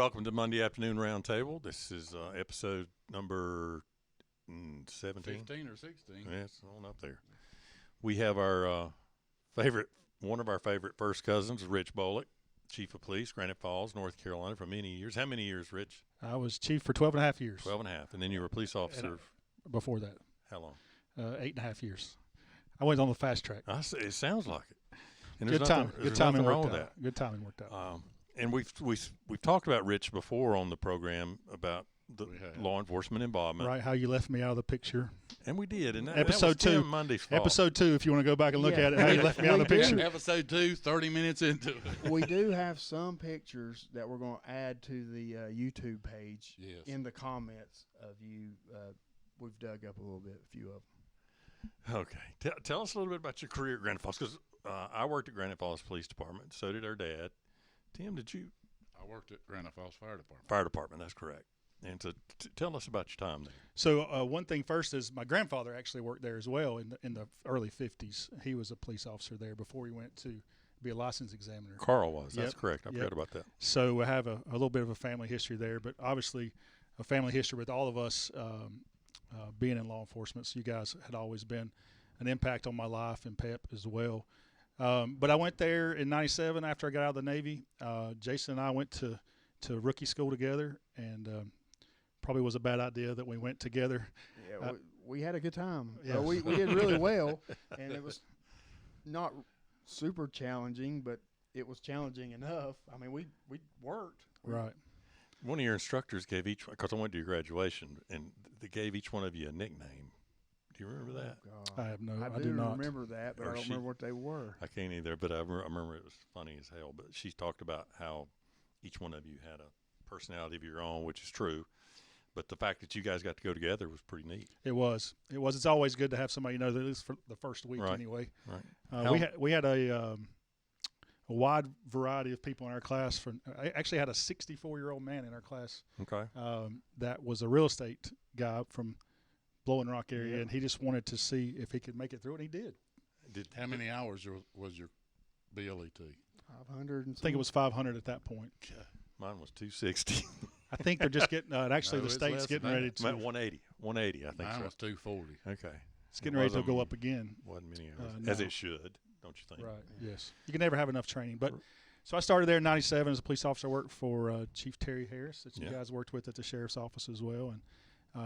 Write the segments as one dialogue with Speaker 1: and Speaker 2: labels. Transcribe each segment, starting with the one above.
Speaker 1: welcome to Monday Afternoon Roundtable. This is episode number 17.
Speaker 2: 15 or 16.
Speaker 1: Yeah, it's on up there. We have our one of our favorite first cousins, Rich Bolick, Chief of Police, Granite Falls, North Carolina, for many years. How many years, Rich?
Speaker 3: I was chief for 12 and a half years.
Speaker 1: 12 and a half. And then you were a police officer.
Speaker 3: Before that.
Speaker 1: How long?
Speaker 3: 8.5 years. I went on the fast track.
Speaker 1: It sounds like it. And
Speaker 3: Good timing. Good timing
Speaker 1: wrong
Speaker 3: worked
Speaker 1: with
Speaker 3: out. Good timing worked out.
Speaker 1: And we've talked about Rich before on the program about the law enforcement involvement.
Speaker 3: Right, how you left me out of the picture.
Speaker 1: And we did. And
Speaker 3: episode
Speaker 1: that was
Speaker 3: 2.
Speaker 1: Monday's fault.
Speaker 3: Episode 2, if you want to go back and look at it, how you left me out of the picture.
Speaker 2: Episode 2, 30 minutes into it.
Speaker 4: We do have some pictures that we're going to add to the YouTube page in the comments of you. We've dug up a few of them.
Speaker 1: Okay. Tell us a little bit about your career at Granite Falls, because I worked at Granite Falls Police Department. So did our dad. Tim, did you?
Speaker 2: I worked at Granite Falls Fire Department.
Speaker 1: Fire Department, that's correct. And so tell us about your time there.
Speaker 3: So one thing first is my grandfather actually worked there as well in the early 50s. He was a police officer there before he went to be a license examiner.
Speaker 1: Carl was. That's correct. I forgot about that.
Speaker 3: So I have a little bit of a family history there, but obviously a family history with all of us being in law enforcement. So you guys had always been an impact on my life and PEP as well. But I went there in '97 after I got out of the Navy. Jason and I went to rookie school together, and probably was a bad idea that we went together.
Speaker 4: Yeah, we had a good time.
Speaker 3: Yeah.
Speaker 4: We did really well, and it was not super challenging, but it was challenging enough. I mean, we worked.
Speaker 3: Right.
Speaker 1: One of your instructors gave each one, because I went to your graduation, and they gave each one of you a nickname. Do you remember that?
Speaker 4: God.
Speaker 3: I do not
Speaker 4: remember that, but I don't remember what they were.
Speaker 1: I can't either, but I remember it was funny as hell. But she talked about how each one of you had a personality of your own, which is true. But the fact that you guys got to go together was pretty neat.
Speaker 3: It was. It's always good to have somebody you know, at least for the first week anyway.
Speaker 1: Right.
Speaker 3: We had a wide variety of people in our class. I actually had a 64-year-old man in our class.
Speaker 1: Okay.
Speaker 3: That was a real estate guy from Blowing Rock area, and he just wanted to see if he could make it through, and he did.
Speaker 2: How many hours was your BLET?
Speaker 4: 500.
Speaker 3: I think it was 500 at that point.
Speaker 1: Mine was 260.
Speaker 3: I think they're just getting actually the state's getting ready to
Speaker 1: 180. 180, I think.
Speaker 2: Mine
Speaker 1: so.
Speaker 2: was 240.
Speaker 1: Okay.
Speaker 3: It's getting ready to go up again.
Speaker 1: Wasn't many hours,
Speaker 3: no.
Speaker 1: as it should, don't you think?
Speaker 3: Right. Yes. You can never have enough training, but. So I started there in '97 as a police officer. I worked for Chief Terry Harris that you guys worked with at the sheriff's office as well, and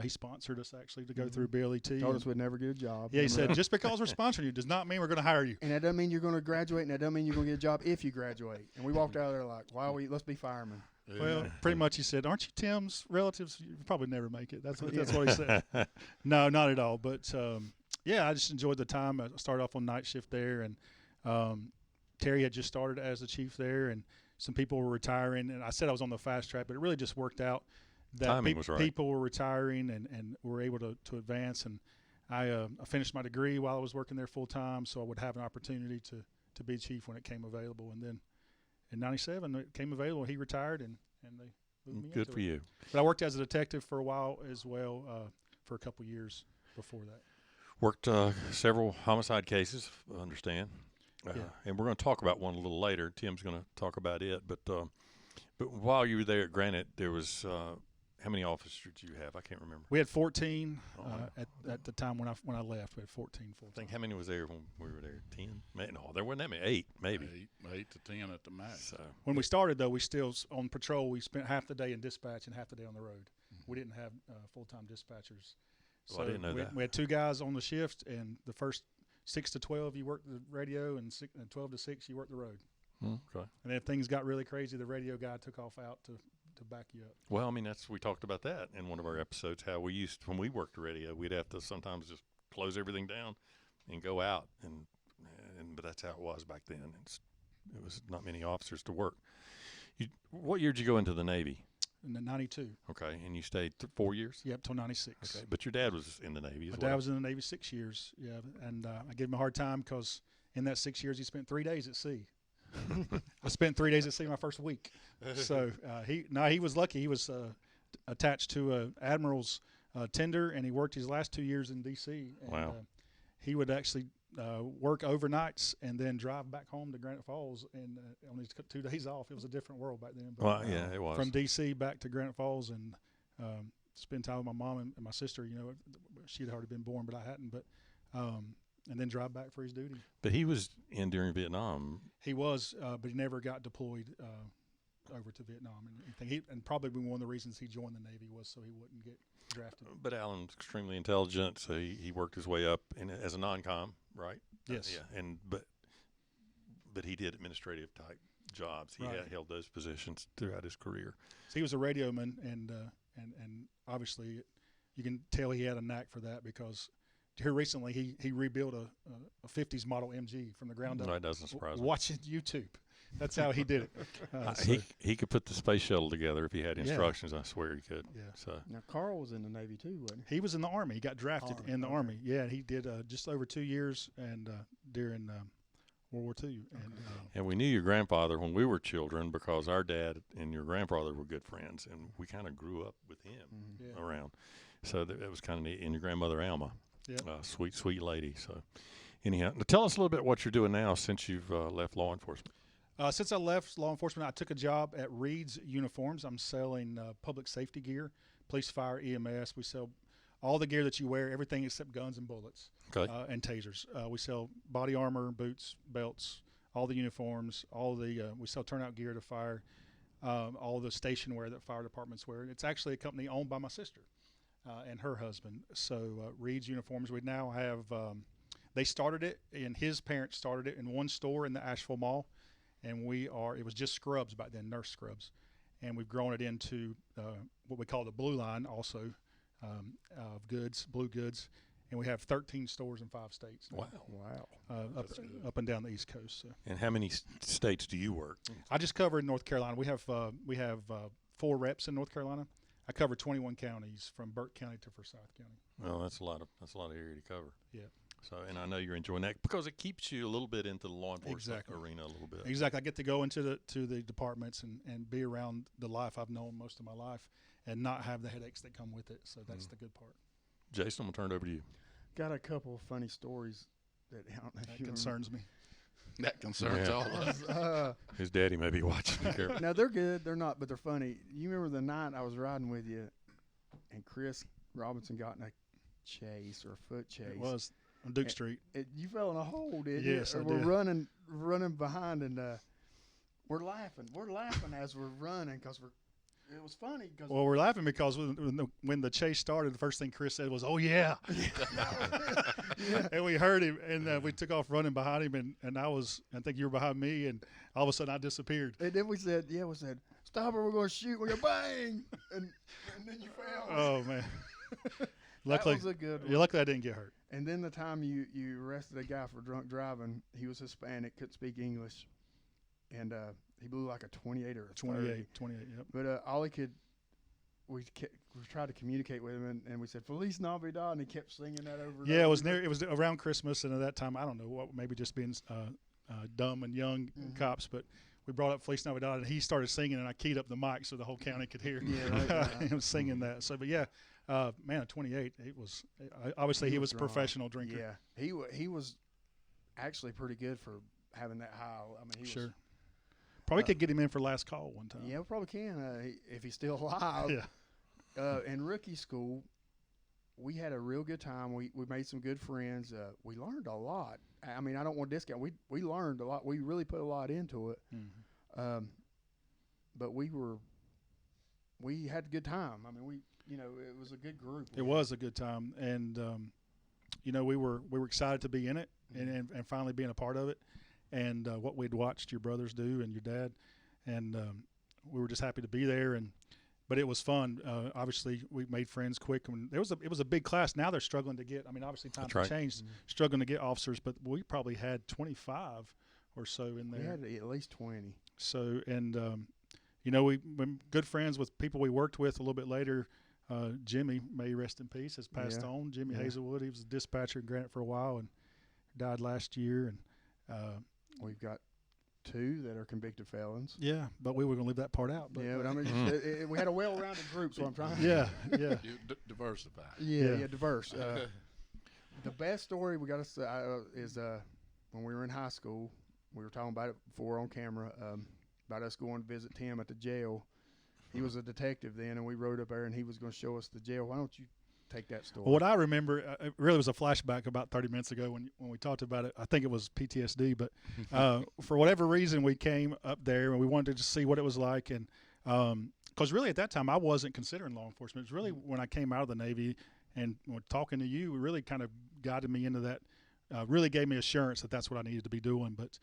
Speaker 3: he sponsored us actually to go through BLET.
Speaker 4: Told us we'd never get a job.
Speaker 3: Yeah, he said, just because we're sponsoring you does not mean we're going to hire you.
Speaker 4: And that doesn't mean you're going to graduate, and that doesn't mean you're going to get a job if you graduate. And we walked out of there like, let's be firemen.
Speaker 2: Yeah.
Speaker 3: Well, pretty much he said, aren't you Tim's relatives? You probably never make it. That's what he said. No, not at all. But, I just enjoyed the time. I started off on night shift there, and Terry had just started as the chief there, and some people were retiring. And I said I was on the fast track, but it really just worked out that people were retiring and were able to advance. And I finished my degree while I was working there full time, so I would have an opportunity to be chief when it came available. And then in '97 it came available. He retired, and they moved me
Speaker 1: Good for you.
Speaker 3: But I worked as a detective for a while as well, for a couple years before that.
Speaker 1: Worked several homicide cases, I understand. And we're going to talk about one a little later. Tim's going to talk about it. But while you were there at Granite, there was how many officers did you have? I can't remember.
Speaker 3: We had 14 at the time when I left. We had 14 full time.
Speaker 1: I think how many was there when we were there? 10? No, there wasn't that many. 8, maybe.
Speaker 2: 8 to 10 at the max.
Speaker 1: So
Speaker 3: when we started, though, we still on patrol. We spent half the day in dispatch and half the day on the road. Mm-hmm. We didn't have full-time dispachers.
Speaker 1: So I didn't know that.
Speaker 3: We had 2 guys on the shift, and the first 6 to 12 you worked the radio, and 12 to 6 you worked the road.
Speaker 1: Okay.
Speaker 3: And then if things got really crazy, the radio guy took off out to back you up.
Speaker 1: Well, I mean, we talked about that in one of our episodes, how we when we worked the radio, we'd have to sometimes just close everything down and go out, but that's how it was back then. It was not many officers to work. What year did you go into the Navy?
Speaker 3: In the '92.
Speaker 1: Okay, and you stayed 4 years?
Speaker 3: Yep, till '96.
Speaker 1: Okay, but your dad was in the Navy as well.
Speaker 3: My dad was in the Navy 6 years, and I gave him a hard time because in that 6 years he spent 3 days at sea. I spent 3 days at sea my first week. So he was lucky. He was attached to a admiral's tender, and he worked his last 2 years in D.C. And,
Speaker 1: wow.
Speaker 3: He would actually work overnights, and then drive back home to Granite Falls, and only took 2 days off. It was a different world back then. But,
Speaker 1: Well, yeah, it was.
Speaker 3: From D.C. back to Granite Falls, and spend time with my mom and my sister. You know, she'd already been born, but I hadn't. But and then drive back for his duty.
Speaker 1: But he was in during Vietnam.
Speaker 3: He was, but he never got deployed over to Vietnam. And anything. And probably one of the reasons he joined the Navy was so he wouldn't get drafted.
Speaker 1: But Alan's extremely intelligent, so he worked his way up as a non-com, right?
Speaker 3: Yes.
Speaker 1: Yeah, but he did administrative type jobs. He had held those positions throughout his career.
Speaker 3: So he was a radioman, and obviously you can tell he had a knack for that, because here recently he rebuilt a 50s model MG from the ground up.
Speaker 1: No, it doesn't surprise me.
Speaker 3: Watching YouTube. That's how he did it.
Speaker 1: He could put the space shuttle together if he had instructions. I swear he could.
Speaker 3: Yeah.
Speaker 1: So
Speaker 4: Now Carl was in the Navy too, wasn't
Speaker 3: he was in the Army. He got drafted in the Army. Yeah, he did just over 2 years, and during World War II.
Speaker 1: And we knew your grandfather when we were children, because our dad and your grandfather were good friends, and we kind of grew up with him around. So that was kind of neat. And your grandmother Alma, sweet lady. So anyhow, tell us a little bit what you're doing now since you've left law enforcement.
Speaker 3: Since I left law enforcement, I took a job at Reed's Uniforms. I'm selling public safety gear, police, fire, EMS. We sell all the gear that you wear, everything except guns and bullets, and tasers. We sell body armor, boots, belts, all the uniforms, we sell turnout gear to fire, all the station wear that fire departments wear. It's actually a company owned by my sister and her husband. So Reed's Uniforms, we now have, they started it, and his parents started it in one store in the Asheville Mall. And it was just scrubs back then, nurse scrubs. And we've grown it into what we call the blue line also of goods, blue goods. And we have 13 stores in 5 states.
Speaker 1: Wow.
Speaker 3: Up and down the East Coast. So.
Speaker 1: And how many states do you work?
Speaker 3: I just covered North Carolina. We have 4 reps in North Carolina. I cover 21 counties from Burke County to Forsyth County.
Speaker 1: Well, that's a lot of area to cover.
Speaker 3: Yeah.
Speaker 1: So, and I know you're enjoying that because it keeps you a little bit into the law enforcement arena a little bit.
Speaker 3: Exactly. I get to go into the departments and be around the life I've known most of my life, and not have the headaches that come with it. So that's the good part.
Speaker 1: Jason, I'm gonna turn it over to you.
Speaker 4: Got a couple of funny stories that I don't know if you
Speaker 3: concerns me.
Speaker 2: That concerns all of us.
Speaker 1: His daddy may be watching. Be careful.
Speaker 4: Now they're good. They're not, but they're funny. You remember the night I was riding with you, and Chris Robinson got in a chase or a foot chase.
Speaker 3: It was. On Duke Street.
Speaker 4: You fell in a hole, didn't you?
Speaker 3: Yes, I
Speaker 4: we're
Speaker 3: did.
Speaker 4: running behind, and we're laughing. We're laughing as we're running because it was funny.
Speaker 3: Well, we're laughing because when the chase started, the first thing Chris said was, "Oh yeah," and we heard him, and we took off running behind him, and I think you were behind me, and all of a sudden I disappeared.
Speaker 4: And then we said, "Stop or we're going to shoot." We go bang, and then you fell.
Speaker 3: Oh man. Luckily,
Speaker 4: that was a good one.
Speaker 3: Yeah, luckily I didn't get hurt.
Speaker 4: And then the time you arrested a guy for drunk driving, he was Hispanic, couldn't speak English, and he blew like a 28 or a 30.
Speaker 3: 28, yep.
Speaker 4: But all he could, we tried to communicate with him, and we said Feliz Navidad, and he kept singing that over.
Speaker 3: Yeah, it was around Christmas, and at that time I don't know what, maybe just being dumb and young cops, but we brought up Feliz Navidad, and he started singing, and I keyed up the mic so the whole county could hear him singing that. So, but yeah. Man, at 28, it was obviously he was a professional drinker.
Speaker 4: Yeah, he was actually pretty good for having that high. I mean, he was,
Speaker 3: probably could get him in for last call one time.
Speaker 4: Yeah, we probably can if he's still alive.
Speaker 3: Yeah.
Speaker 4: In rookie school, we had a real good time. We made some good friends. We learned a lot. I mean, I don't want to discount. We learned a lot. We really put a lot into it. Mm-hmm. But we had a good time. I mean, it was a good group.
Speaker 3: It was a good time, and we were excited to be in it, and finally being a part of it, and what we'd watched your brothers do and your dad, and we were just happy to be there. But it was fun. Obviously, we made friends quick. And it was a big class. Now they're struggling to get. I mean, obviously times have changed. Mm-hmm. Struggling to get officers, but we probably had 25 or so in there.
Speaker 4: We had at least 20.
Speaker 3: So and we've been good friends with people we worked with a little bit later. Jimmy, may he rest in peace, has passed on. Jimmy Hazelwood, he was a dispatcher in Granite for a while and died last year. And
Speaker 4: we've got 2 that are convicted felons.
Speaker 3: Yeah, but we were going to leave that part out. But,
Speaker 4: but I mean, we had a well-rounded group, so I'm trying.
Speaker 3: Yeah.
Speaker 2: Diversify.
Speaker 4: Yeah, diverse. The best story we got to say is when we were in high school. We were talking about it before on camera about us going to visit Tim at the jail. He was a detective then, and we rode up there, and he was going to show us the jail. Why don't you take that story?
Speaker 3: Well, what I remember, it really was a flashback about 30 minutes ago when we talked about it. I think it was PTSD, but for whatever reason, we came up there and we wanted to see what it was like. And because really at that time, I wasn't considering law enforcement. It was really when I came out of the Navy and when talking to you, it really kind of guided me into that, really gave me assurance that that's what I needed to be doing. But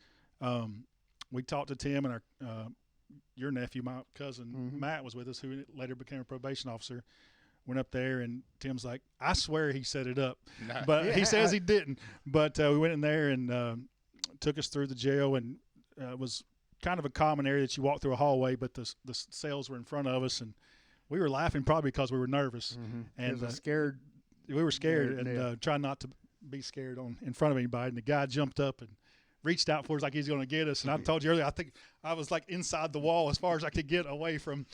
Speaker 3: we talked to Tim, and your nephew, my cousin Matt, was with us, who later became a probation officer. Went up there, and Tim's like, I swear he set it up, but he says he didn't. But we went in there and took us through the jail, and it was kind of a common area that you walk through a hallway, but the cells were in front of us, and we were laughing probably because we were nervous and
Speaker 4: scared.
Speaker 3: We were scared and trying not to be scared in front of anybody. And the guy jumped up and reached out for us like he's going to get us. And I told you earlier, I think I was like inside the wall as far as I could get away from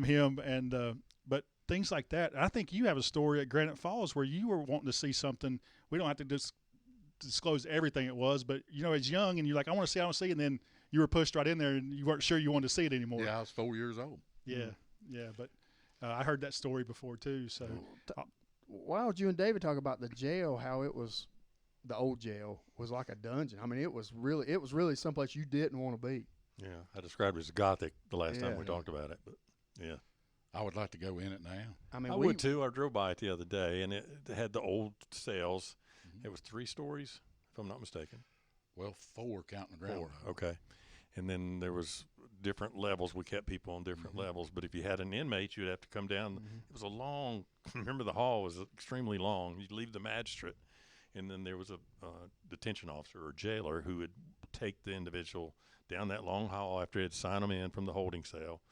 Speaker 3: him. And but things like that. I think you have a story at Granite Falls where you were wanting to see something. We don't have to disclose everything it was, but as young and you're like, I want to see, and then you were pushed right in there and you weren't sure you wanted to see it anymore.
Speaker 2: Yeah, I was 4 years old.
Speaker 3: Yeah, but I heard that story before too. So
Speaker 4: why don't you and David talk about the jail? How it was, the old jail was like a dungeon. I mean, it was really someplace you didn't want to be.
Speaker 1: Yeah, I described it as gothic the last time we talked about it, but yeah.
Speaker 2: I would like to go in it now.
Speaker 4: I mean,
Speaker 1: I would too. I drove by it the other day, and it had the old cells. It was 3 stories, if I'm not mistaken.
Speaker 2: Well, 4 counting the ground.
Speaker 1: 4, okay. And then there was different levels. We kept people on different levels. But if you had an inmate, you'd have to come down. It was a long – remember, the hall was extremely long. You'd leave the magistrate, and then there was a detention officer or jailer who would take the individual down that long hall after they'd sign them in from the holding cell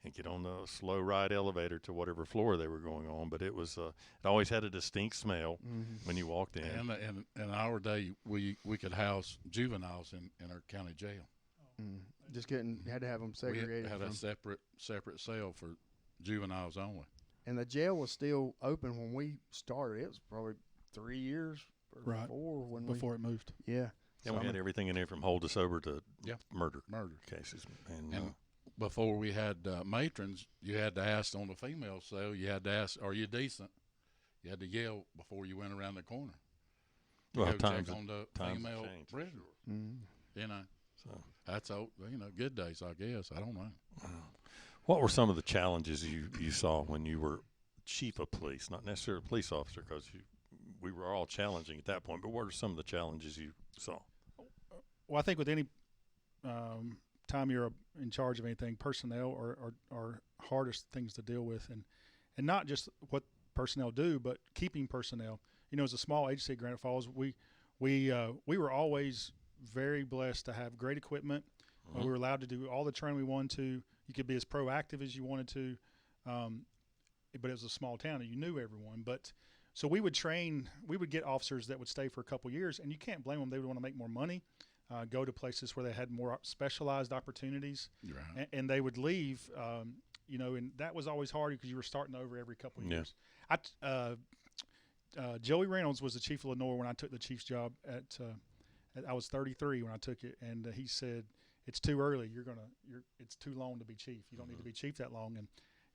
Speaker 1: and get on the slow ride elevator to whatever floor they were going on. But it was it always had a distinct smell when you walked in.
Speaker 2: And in our day, we could house juveniles in our county jail.
Speaker 4: Just had to have them segregated.
Speaker 2: We had a separate cell for juveniles only.
Speaker 4: And the jail was still open when we started. It was probably 3 years or 4
Speaker 3: before it moved.
Speaker 4: Yeah.
Speaker 1: And we had everything in there from hold to sober to murder cases.
Speaker 2: And before we had matrons, you had to ask on the female cell, you had to ask, are you decent? You had to yell before you went around the corner.
Speaker 1: Well,
Speaker 2: check on the female prisoner. So that's all, good days, I guess. I don't know.
Speaker 1: What were some of the challenges you saw when you were chief of police, not necessarily a police officer, because we were all challenging at that point, but what are some of the challenges you saw?
Speaker 3: Well, I think with any time you're in charge of anything, personnel are hardest things to deal with, and not just what personnel do, but keeping personnel. As a small agency at Granite Falls, we were always very blessed to have great equipment. We were allowed to do all the training we wanted to. You could be as proactive as you wanted to, but it was a small town and you knew everyone. But so we would get officers that would stay for a couple years, and you can't blame them. They would want to make more money, go to places where they had more specialized opportunities, and they would leave. And that was always hard because you were starting over every couple of years. Joey Reynolds was the chief of Lenore when I took the chief's job I was 33 when I took it, and he said, "It's too early. It's too long to be chief. You don't need to be chief that long."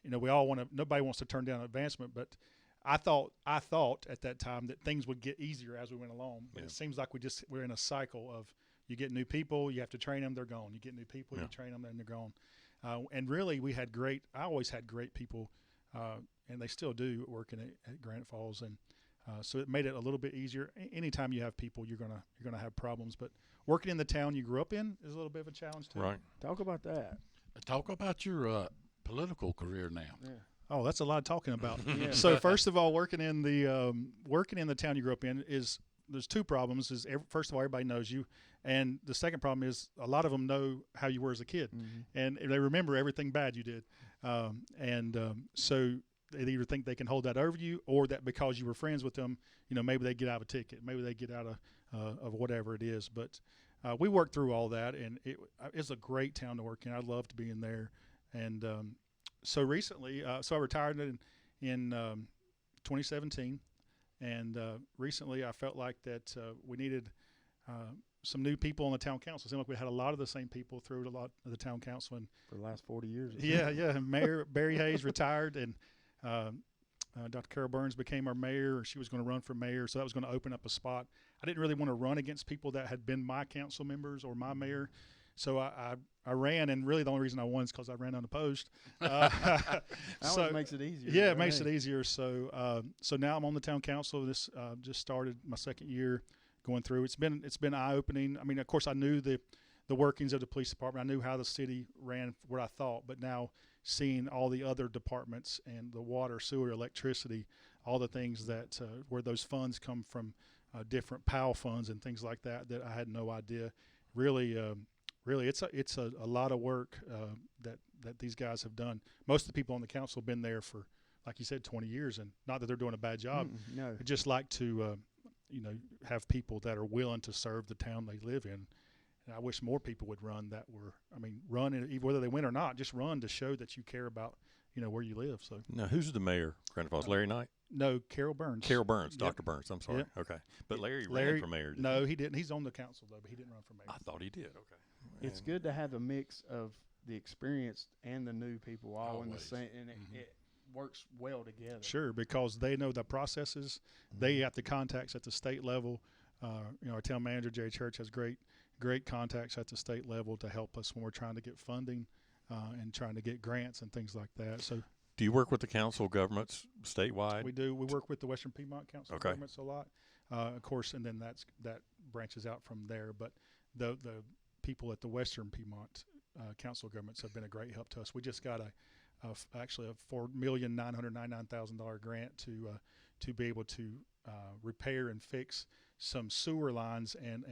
Speaker 3: And we all nobody wants to turn down advancement, but I thought at that time that things would get easier as we went along. But it seems like we're in a cycle of you get new people, you have to train them, they're gone. You get new people, you train them, then they're gone. And really, I always had great people, and they still do working at Granite Falls, and so it made it a little bit easier. Anytime you have people, you're gonna have problems. But working in the town you grew up in is a little bit of a challenge too.
Speaker 1: Right.
Speaker 4: Talk about that.
Speaker 2: Talk about your political career now.
Speaker 4: Yeah.
Speaker 3: Oh, that's a lot of talking about. So first of all, working in the town you grew up in there's 2 problems. First of all, everybody knows you, and the second problem is a lot of them know how you were as a kid, and they remember everything bad you did, so they either think they can hold that over you, or that because you were friends with them, maybe they get out of a ticket, maybe they get out of whatever it is. But we worked through all that, and it's a great town to work in. I loved being there, and so recently, I retired in 2017, And recently, I felt like that we needed some new people on the town council. It seemed like we had a lot of the same people through a lot of the town council. And
Speaker 4: For the last 40 years.
Speaker 3: yeah. Mayor Barry Hayes retired, and Dr. Carol Burns became our mayor. She was going to run for mayor, so that was going to open up a spot. I didn't really want to run against people that had been my council members or my mayor, so I ran, and really the only reason I won is because I ran unopposed.
Speaker 4: That always makes it easier.
Speaker 3: Yeah, it makes it easier. So so now I'm on the town council. This just started my second year going through. It's been eye-opening. I mean, of course, I knew the workings of the police department. I knew how the city ran, what I thought, but now seeing all the other departments and the water, sewer, electricity, all the things that where those funds come from, different POW funds and things like that I had no idea. Really, it's a lot of work that these guys have done. Most of the people on the council have been there for, like you said, 20 years, and not that they're doing a bad job.
Speaker 4: No.
Speaker 3: I just like to have people that are willing to serve the town they live in. And I wish more people would run run whether they win or not, just run to show that you care about, where you live. So
Speaker 1: Now, who's the mayor? Granite Falls, Larry Knight?
Speaker 3: no, Carol Burns.
Speaker 1: Carol Burns,
Speaker 3: Yep.
Speaker 1: Dr. Burns. I'm sorry.
Speaker 3: Yep.
Speaker 1: Okay. But Larry
Speaker 3: Larry
Speaker 1: ran for mayor. Didn't
Speaker 3: No, he didn't. He's on the council though, but he didn't run for mayor.
Speaker 1: I thought he did. Okay.
Speaker 4: It's
Speaker 1: And-
Speaker 4: good to have a mix of the experienced and the new people all in the
Speaker 2: Always.
Speaker 4: same, and it works well together.
Speaker 3: Sure, because they know the processes. They have the contacts at the state level. Our town manager, Jerry Church, has great contacts at the state level to help us when we're trying to get funding and trying to get grants and things like that. So
Speaker 1: Do you work with the council governments statewide?
Speaker 3: we do. We work with the Western Piedmont Council of
Speaker 1: Okay.
Speaker 3: Governments a lot, of course, and then that branches out from there. But the people at the Western Piedmont Council of Governments have been a great help to us. We just got actually a $4,999,000 grant to be able to repair and fix some sewer lines and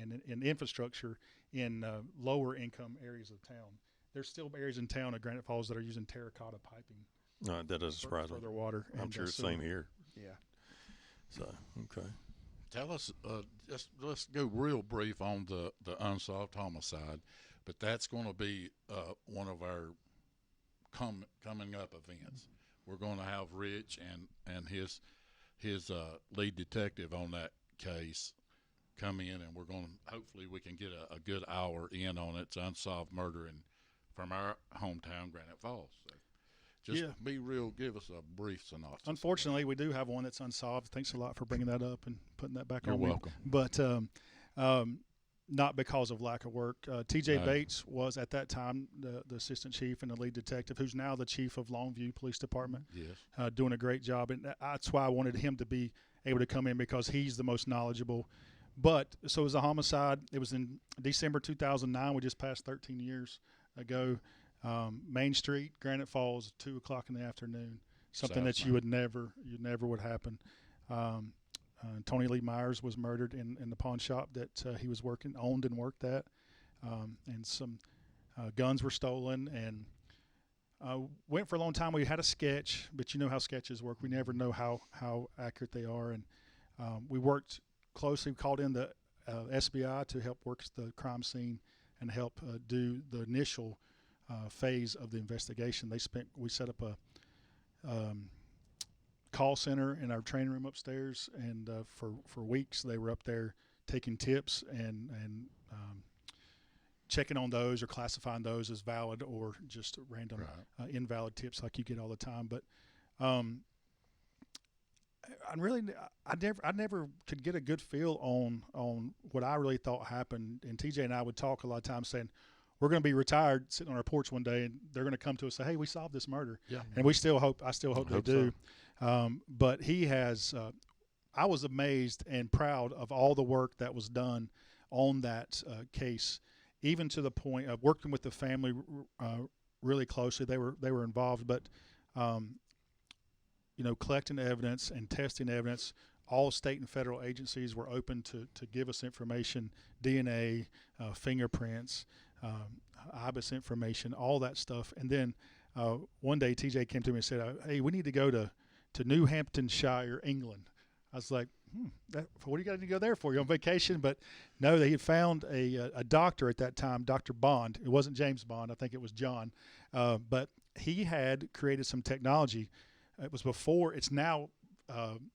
Speaker 3: infrastructure in lower income areas of town. There's still areas in town at Granite Falls that are using terracotta piping
Speaker 1: No, that doesn't surprise
Speaker 3: for
Speaker 1: me.
Speaker 3: their water.
Speaker 1: I'm
Speaker 3: and,
Speaker 1: sure it's the
Speaker 3: sewer.
Speaker 1: same here.
Speaker 4: Yeah.
Speaker 1: So, okay.
Speaker 2: Tell us, let's go real brief on the unsolved homicide, but that's going to be one of our coming up events. We're going to have Rich and his lead detective on that case come in, and we're going to, hopefully we can get a good hour in on its unsolved murder from our hometown, Granite Falls. So just
Speaker 3: Yeah.
Speaker 2: be real, give us a brief synopsis.
Speaker 3: Unfortunately, we do have one that's unsolved. Thanks a lot for bringing that up and putting that back
Speaker 2: You're
Speaker 3: on
Speaker 2: welcome.
Speaker 3: me. But not because of lack of work. TJ
Speaker 2: No.
Speaker 3: Bates was at that time the assistant chief and the lead detective, who's now the chief of Longview Police Department,
Speaker 2: Yes.
Speaker 3: doing a great job. And that's why I wanted him to be able to come in, because he's the most knowledgeable. But so it was a homicide. It was in December 2009. We just passed 13 years ago. Main Street, Granite Falls, 2:00 in the afternoon. Something
Speaker 2: South
Speaker 3: that
Speaker 2: Main.
Speaker 3: you never would happen. Tony Lee Myers was murdered in the pawn shop that he was owned and worked at, and some guns were stolen. And went for a long time. We had a sketch, but you know how sketches work. We never know how accurate they are. And we worked closely. We called in the SBI to help work the crime scene and help do the initial phase of the investigation. We set up a call center in our training room upstairs, and for weeks they were up there taking tips and checking on those or classifying those as valid or just random
Speaker 2: Right.
Speaker 3: invalid tips like you get all the time. But I never could get a good feel on what I really thought happened. And TJ and I would talk a lot of times saying, we're going to be retired, sitting on our porch one day, and they're going to come to us and say, hey, we solved this murder.
Speaker 2: Yeah.
Speaker 3: And I still hope they do. But he has, I was amazed and proud of all the work that was done on that case, even to the point of working with the family really closely. They were involved, but collecting evidence and testing evidence. All state and federal agencies were open to give us information, DNA, fingerprints, IBIS information, all that stuff. And then one day TJ came to me and said, hey, we need to go to New Hamptonshire, England. I was like, what do you got to go there for? You're on vacation? But no, they had found a doctor at that time, Dr. Bond. It wasn't James Bond. I think it was John. But he had created some technology. It was before. It's now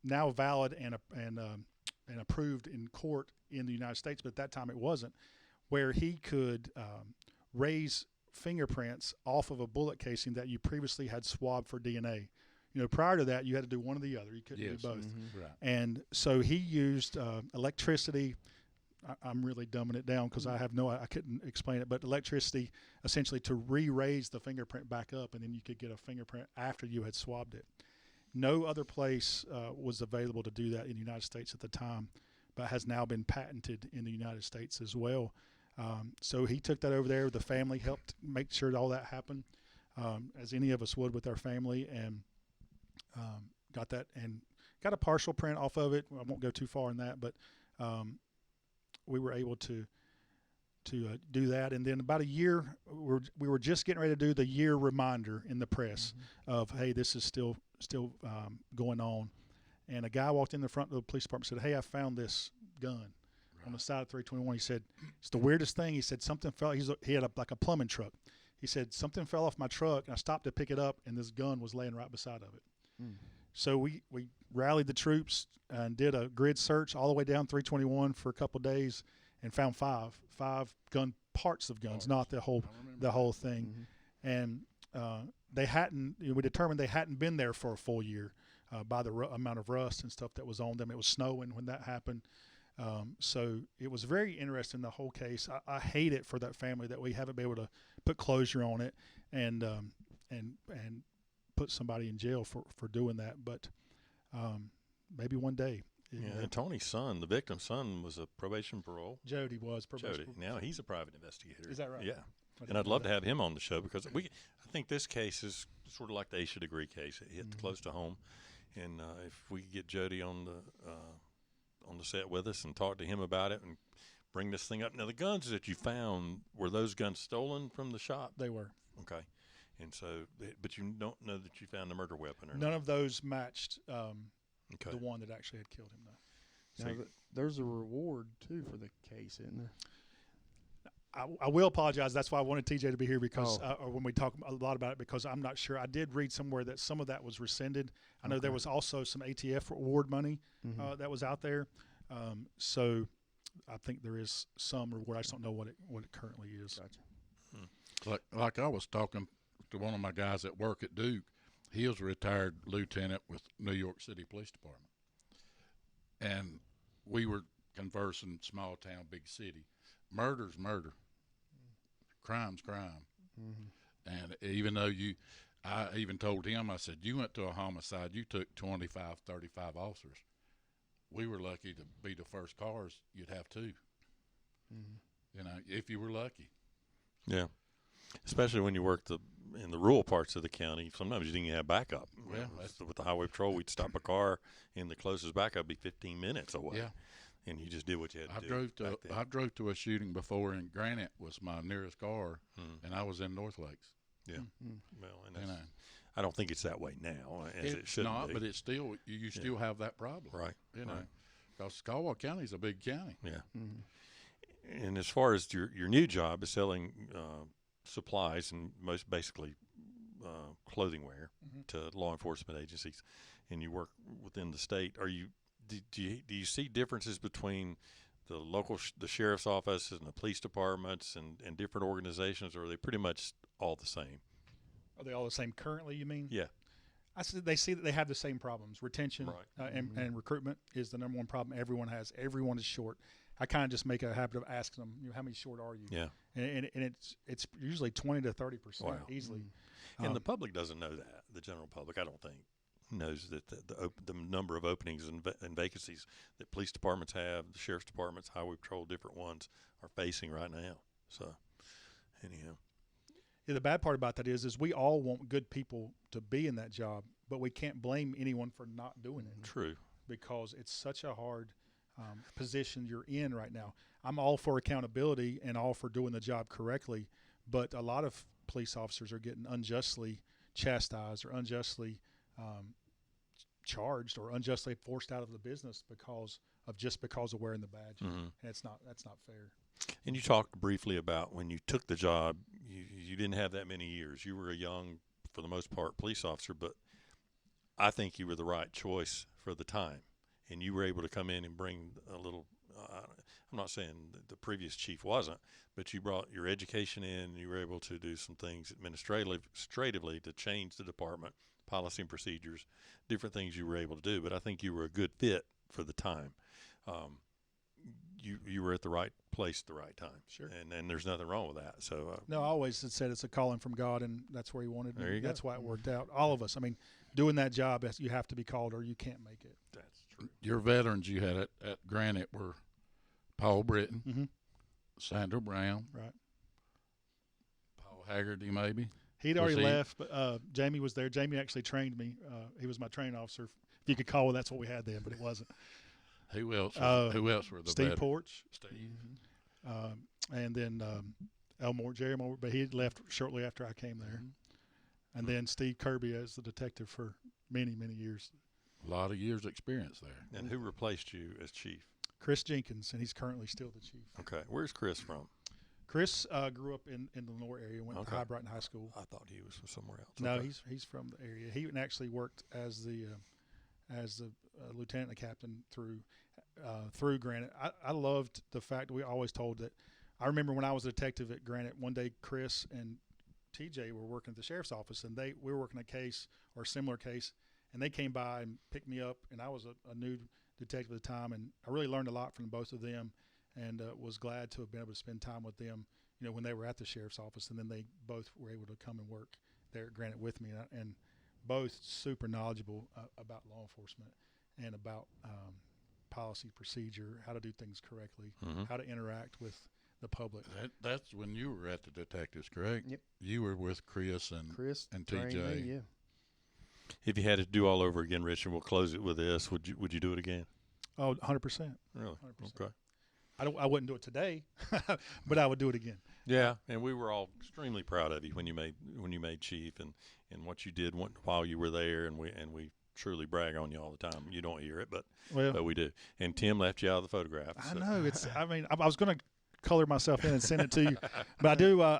Speaker 3: now valid and approved in court in the United States, but at that time it wasn't, where he could raise fingerprints off of a bullet casing that you previously had swabbed for DNA. Prior to that, you had to do one or the other. You couldn't do both.
Speaker 2: Right.
Speaker 3: And so he used electricity. I'm really dumbing it down because I couldn't explain it, but electricity essentially to re-raise the fingerprint back up, and then you could get a fingerprint after you had swabbed it. No other place was available to do that in the United States at the time, but has now been patented in the United States as well. So he took that over there. The family helped make sure that all that happened, as any of us would with our family, and got that and got a partial print off of it. I won't go too far in that, but we were able to do that. And then about a year, we were just getting ready to do the year reminder in the press of, hey, this is still going on. And a guy walked in the front of the police department and said, hey, I found this gun on the side of 321. He said, it's the weirdest thing. He said, something fell. He had like a plumbing truck. He said, something fell off my truck, and I stopped to pick it up, and this gun was laying right beside of it. So we rallied the troops and did a grid search all the way down 321 for a couple of days and found five gun parts of guns, not the whole thing. And we determined they hadn't been there for a full year by the amount of rust and stuff that was on them. It was snowing when that happened. So it was very interesting, the whole case. I hate it for that family that we haven't been able to put closure on it and put somebody in jail for doing that. But maybe one day.
Speaker 1: Yeah, and Tony's son, the victim's son, was a probation parole.
Speaker 3: Jody was probation.
Speaker 1: Jody. Now he's a private investigator.
Speaker 3: Is that right?
Speaker 1: Yeah. And I'd love to have him on the show because I think this case is sort of like the Aisha degree case. It hit close to home. And if we could get Jody on the set with us and talk to him about it and bring this thing up. Now, the guns that you found, were those guns stolen from the shop?
Speaker 3: They were.
Speaker 1: Okay. And so, but you don't know that you found the murder weapon or
Speaker 3: none of those matched
Speaker 1: okay.
Speaker 3: the one that actually had killed him, though.
Speaker 4: Now, there's a reward, too, for the case, isn't there?
Speaker 3: I will apologize. That's why I wanted TJ to be here because or when we talk a lot about it, because I'm not sure. I did read somewhere that some of that was rescinded. I know there was also some ATF reward money that was out there. So I think there is some reward. I just don't know what it currently is.
Speaker 4: Gotcha.
Speaker 2: Like I was talking to one of my guys at work at Duke. He was a retired lieutenant with New York City Police Department. And we were conversing small town, big city. Murder's murder. Crime's crime. And even though I even told him, I said, you went to a homicide, you took 25, 35 officers. We were lucky to be the first cars you'd have two. If you were lucky.
Speaker 1: Yeah. Especially when you worked in the rural parts of the county, sometimes you didn't have backup.
Speaker 2: Yeah,
Speaker 1: with the highway patrol, we'd stop a car, and the closest backup would be 15 minutes away.
Speaker 2: Yeah.
Speaker 1: And you just did what you had to do.
Speaker 2: I drove to a shooting before, and Granite was my nearest car, and I was in North Lakes.
Speaker 1: Yeah. Well, and I don't think it's that way now, as it should be.
Speaker 2: But it's still you still have that problem,
Speaker 1: right?
Speaker 2: Because Caldwell County is a big county.
Speaker 1: Yeah. And as far as your new job is selling supplies and most basically clothing wear to law enforcement agencies, and you work within the state, do you see differences between the local the sheriff's office and the police departments and different organizations, or are they pretty much all the same?
Speaker 3: Are they all the same currently, you mean?
Speaker 1: Yeah.
Speaker 3: I said they see that they have the same problems. Retention and recruitment is the number one problem everyone has. Everyone is short. I kind of just make a habit of asking them, how many short are you?
Speaker 1: Yeah.
Speaker 3: And it's usually 20 to 30% easily.
Speaker 1: And the public doesn't know that. The general public, I don't think, knows that the number of openings and vacancies that police departments have, the sheriff's departments, highway patrol, different ones are facing right now. So, anyhow.
Speaker 3: Yeah, the bad part about that is we all want good people to be in that job, but we can't blame anyone for not doing it.
Speaker 1: True.
Speaker 3: Because it's such a hard position you're in right now. I'm all for accountability and all for doing the job correctly, but a lot of police officers are getting unjustly chastised or unjustly charged or unjustly forced out of the business because of wearing the badge. And that's not fair.
Speaker 1: And you talked briefly about when you took the job, you didn't have that many years. You were a young, for the most part, police officer, but I think you were the right choice for the time, and you were able to come in and bring a little. I'm not saying the previous chief wasn't, but you brought your education in. And you were able to do some things administratively to change the department, policy and procedures, different things you were able to do. But I think you were a good fit for the time. You were at the right place at the right time.
Speaker 3: Sure.
Speaker 1: And there's nothing wrong with that. So
Speaker 3: No, I always had said it's a calling from God, and that's where He wanted me.
Speaker 1: There you go.
Speaker 3: That's why it worked out. All of us. I mean, doing that job, you have to be called, or you can't make it.
Speaker 1: that's true.
Speaker 2: Your veterans you had at Granite were Paul Britton,
Speaker 3: Mm-hmm.
Speaker 2: Sandra Brown,
Speaker 3: Right.
Speaker 2: Paul Haggerty, maybe.
Speaker 3: He'd
Speaker 2: Was
Speaker 3: already
Speaker 2: he-
Speaker 3: left, but Jamie was there. Jamie actually trained me. He was my training officer. If you could call it, that's what we had then, but it wasn't.
Speaker 2: Who else? Who else were the
Speaker 3: Steve
Speaker 2: veterans?
Speaker 3: Porch,
Speaker 2: Steve.
Speaker 3: and then Elmore, Jerry Elmore, but he had left shortly after I came there. And then Steve Kirby as the detective for many, many years.
Speaker 2: A lot of years' experience there.
Speaker 1: And who replaced you as chief?
Speaker 3: Chris Jenkins, and he's currently still the chief.
Speaker 1: Okay. Where's Chris from?
Speaker 3: Chris grew up in the Lenore area, went
Speaker 1: Okay.
Speaker 3: to High Brighton High School.
Speaker 1: I thought he was from somewhere else.
Speaker 3: No,
Speaker 1: Okay.
Speaker 3: he's from the area. He actually worked as the lieutenant and captain through Granite. I loved the fact that we always told that. I remember when I was a detective at Granite, one day Chris and TJ were working at the sheriff's office, and we were working a case or a similar case, and they came by and picked me up, and I was a new detective at the time, and I really learned a lot from both of them, and was glad to have been able to spend time with them, when they were at the sheriff's office, and then they both were able to come and work there at Granite with me, and both super knowledgeable about law enforcement and about policy, procedure, how to do things correctly,
Speaker 1: Mhm.
Speaker 3: how to interact with the public.
Speaker 2: That's when you were at the detectives, correct?
Speaker 4: Yep.
Speaker 2: You were with Chris and
Speaker 4: Chris
Speaker 2: and
Speaker 4: trained
Speaker 2: TJ.
Speaker 4: me, yeah.
Speaker 1: If you had to do all over again, Rich, and we'll close it with this, would you do it again?
Speaker 3: Oh, 100%.
Speaker 1: Really?
Speaker 3: 100%.
Speaker 1: Okay.
Speaker 3: I wouldn't do it today, but I would do it again.
Speaker 1: Yeah, and we were all extremely proud of you when you made chief and what you did while you were there, and we truly brag on you all the time. You don't hear it, but
Speaker 3: Well,
Speaker 1: we do. And Tim left you out of the photograph.
Speaker 3: I
Speaker 1: so-
Speaker 3: know it's. I mean, I was going to color myself in and send it to you, but I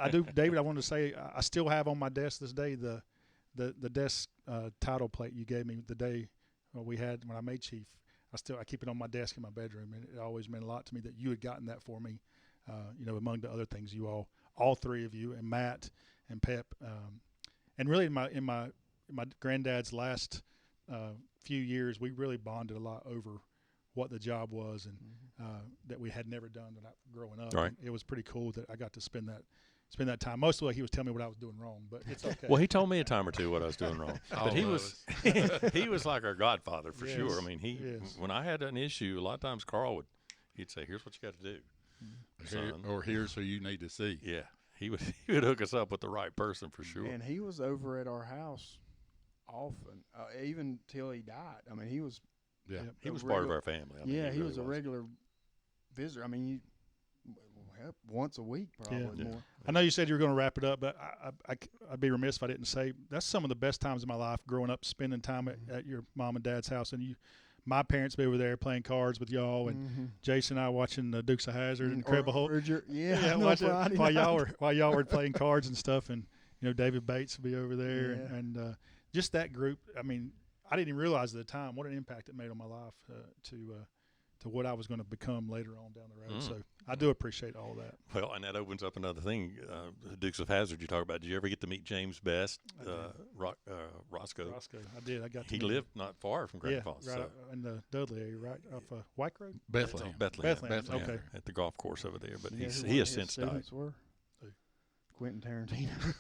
Speaker 3: do. David, I wanted to say I still have on my desk this day the desk title plate you gave me the day we had when I made chief. I keep it on my desk in my bedroom, and it always meant a lot to me that you had gotten that for me. Among the other things, you all three of you, and Matt and Pep, and really in my granddad's last few years, we really bonded a lot over what the job was and that we had never done growing up.
Speaker 1: Right.
Speaker 3: And it was pretty cool that I got to spend that time. Most of the way he was telling me what I was doing wrong, but it's okay.
Speaker 1: Well, he told me a time or two what I was doing wrong,
Speaker 2: All
Speaker 1: but he
Speaker 2: of
Speaker 1: was he was like our godfather for sure. I
Speaker 3: Yes,
Speaker 1: mean,
Speaker 3: yes.
Speaker 1: when I had an issue, a lot of times he'd say, "Here's what you got to do, son."
Speaker 2: Here's who you need to see.
Speaker 1: Yeah, he would hook us up with the right person for sure.
Speaker 4: And he was over at our house often, even till he died. I mean, he was.
Speaker 2: Yeah.
Speaker 3: Yep.
Speaker 1: He was
Speaker 4: a
Speaker 1: part of
Speaker 4: regular-
Speaker 1: our family. I mean,
Speaker 4: Yeah, he
Speaker 1: really
Speaker 4: was a regular visitor. I mean, once a week probably
Speaker 1: Yeah.
Speaker 4: more.
Speaker 3: I know you said you were going to wrap it up, but I'd be remiss if I didn't say that's some of the best times of my life growing up, spending time at your mom and dad's house. And my parents be over there playing cards with y'all, and Jason and I watching the Dukes of Hazzard and Incredible Hulk.
Speaker 4: Yeah, no
Speaker 3: watching
Speaker 4: Friday
Speaker 3: while
Speaker 4: night.
Speaker 3: y'all were playing cards and stuff, and David Bates would be over there,
Speaker 4: Yeah.
Speaker 3: and just that group. I mean, I didn't even realize at the time what an impact it made on my life to what I was going to become later on down the road. So I do appreciate all that.
Speaker 1: Well, and that opens up another thing. The Dukes of Hazzard you talk about. Did you ever get to meet James Best, Roscoe?
Speaker 3: Roscoe, I did. I got to
Speaker 1: He
Speaker 3: meet him.
Speaker 1: lived not far from Granite
Speaker 3: Yeah,
Speaker 1: Falls.
Speaker 3: right
Speaker 1: so.
Speaker 3: up in the Dudley area, right off White Road.
Speaker 2: Bethlehem.
Speaker 1: Bethlehem.
Speaker 3: Bethlehem, okay.
Speaker 1: At the golf course over there. But
Speaker 4: You know who
Speaker 1: he
Speaker 4: one
Speaker 1: has
Speaker 4: of his
Speaker 1: since died.
Speaker 4: students were?
Speaker 3: Who?
Speaker 4: Quentin Tarantino.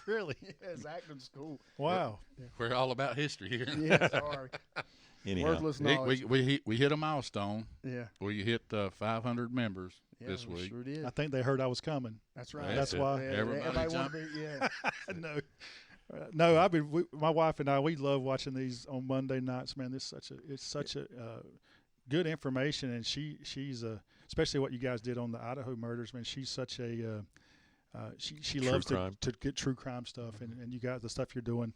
Speaker 3: Really?
Speaker 4: Yeah, his acting school.
Speaker 3: Wow.
Speaker 2: We're all about history here.
Speaker 4: Yeah, sorry.
Speaker 1: Anyhow,
Speaker 4: Worthless knowledge.
Speaker 2: We hit a milestone.
Speaker 4: Yeah.
Speaker 2: We hit 500 members this
Speaker 4: we
Speaker 2: week.
Speaker 4: Sure did.
Speaker 3: I think they heard I was coming.
Speaker 4: That's right.
Speaker 3: That's
Speaker 1: it.
Speaker 3: why.
Speaker 4: Yeah,
Speaker 2: Everybody
Speaker 4: wanna
Speaker 2: jump.
Speaker 4: be, yeah.
Speaker 3: No, my wife and I, we love watching these on Monday nights. Man, it's such a good information, and she's especially what you guys did on the Idaho murders. Man, she's such a she
Speaker 1: True
Speaker 3: loves
Speaker 1: crime.
Speaker 3: to get true crime stuff, and you guys, the stuff you're doing.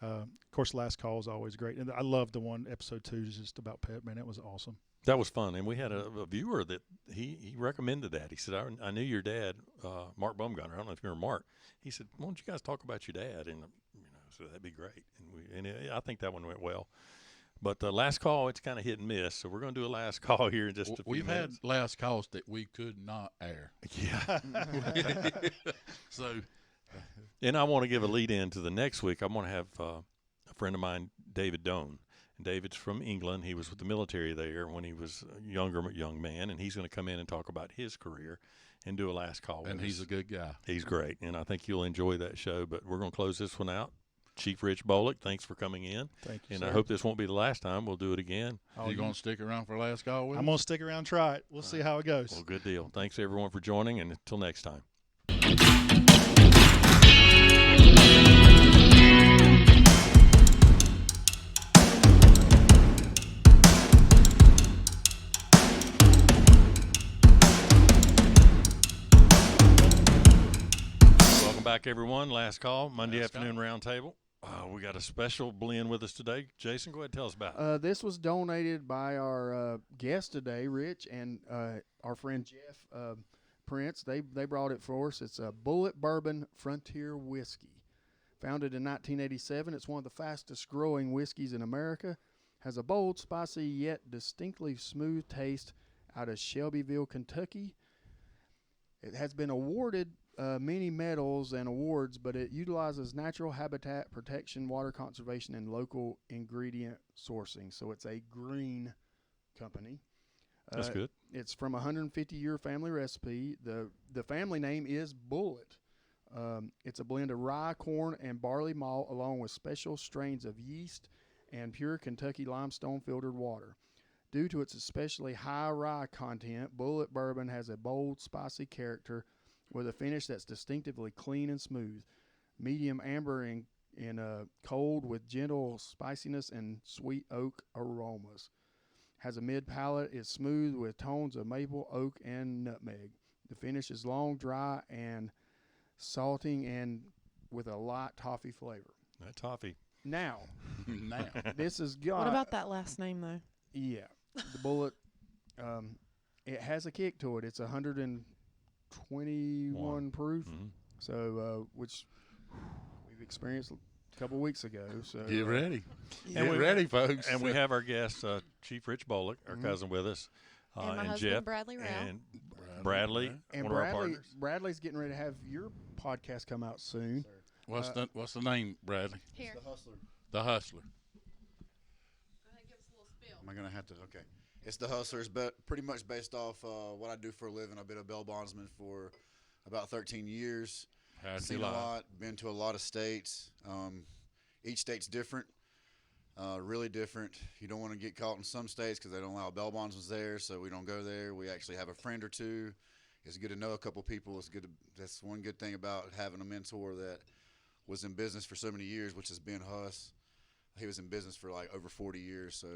Speaker 3: Of course, Last Call is always great, and I love the one episode 2 is just about Pep. Man, it was awesome.
Speaker 1: that was fun. And we had a viewer that he recommended that. He said, I knew your dad, Mark Baumgartner. I don't know if you remember Mark. He said, why don't you guys talk about your dad? And, So that'd be great. I think that one went well. But the last call, it's kind of hit and miss. So we're going to do a last call here in just a few
Speaker 2: We've
Speaker 1: minutes.
Speaker 2: had last calls that we could not air.
Speaker 1: Yeah.
Speaker 2: So,
Speaker 1: And I want to give a lead in to the next week. I want to have a friend of mine, David Doan. And David's from England. He was with the military there when he was a young man, and he's going to come in and talk about his career and do a last call with
Speaker 2: and
Speaker 1: us.
Speaker 2: he's a good guy.
Speaker 1: He's great, and I think you'll enjoy that show. But we're going to close this one out. Chief Rich Bolick, thanks for coming in.
Speaker 3: Thank you,
Speaker 1: And
Speaker 3: sir.
Speaker 1: I hope this won't be the last time. We'll do it again.
Speaker 2: You going to stick around for last call with
Speaker 3: I'm
Speaker 2: us?
Speaker 3: going to stick around and try it. We'll see how it goes.
Speaker 1: Well, good deal. Thanks, everyone, for joining, and until next time. Welcome back, everyone. Last call, Monday Afternoon Roundtable. We got a special blend with us today. Jason, go ahead and tell us about it.
Speaker 4: This was donated by our guest today, Rich, and our friend Jeff Prince. They brought it for us. It's a Bullet Bourbon Frontier Whiskey. Founded in 1987, it's one of the fastest growing whiskeys in America. Has a bold, spicy, yet distinctly smooth taste out of Shelbyville, Kentucky. It has been awarded many medals and awards, but it utilizes natural habitat protection, water conservation, and local ingredient sourcing. So it's a green company.
Speaker 1: That's good.
Speaker 4: It's from a 150-year family recipe. The family name is Bullet. It's a blend of rye, corn, and barley malt, along with special strains of yeast and pure Kentucky limestone filtered water. Due to its especially high rye content, Bullet Bourbon has a bold, spicy character with a finish that's distinctively clean and smooth. Medium amber and cold with gentle spiciness and sweet oak aromas. Has a mid palate, is smooth with tones of maple, oak, and nutmeg. The finish is long, dry, and salting, and with a light toffee flavor.
Speaker 1: That toffee.
Speaker 4: Now,
Speaker 2: Now.
Speaker 4: this has got...
Speaker 5: What about that last name, though?
Speaker 4: Yeah, the Bullet, it has a kick to it. It's 121 proof,
Speaker 1: Mm-hmm.
Speaker 4: so which we've experienced a couple weeks ago. So
Speaker 2: Get ready.
Speaker 1: And
Speaker 2: Get ready, folks.
Speaker 1: And we have our guest, Chief Rich Bolick, our cousin, with us.
Speaker 5: And my husband,
Speaker 1: Jeff.
Speaker 5: Bradley Rao.
Speaker 1: And Bradley,
Speaker 4: and
Speaker 1: one of our partners.
Speaker 4: Bradley's getting ready to have your podcast come out soon.
Speaker 2: What's the name, Bradley?
Speaker 5: Here.
Speaker 6: The Hustler.
Speaker 2: The Hustler.
Speaker 5: Go ahead, give us a little spill.
Speaker 6: Am I gonna have to? Okay. It's the Hustlers, but pretty much based off what I do for a living. I've been a bail bondsman for about 13 years.
Speaker 2: How'd
Speaker 6: Seen
Speaker 2: you
Speaker 6: a
Speaker 2: like?
Speaker 6: lot. Been to a lot of states. Each state's different. Really different. You don't want to get caught in some states because they don't allow bail bondsmen there, so we don't go there. We actually have a friend or two. It's good to know a couple people. It's good. That's one good thing about having a mentor that was in business for so many years, which is Ben Huss. He was in business for like over 40 years, so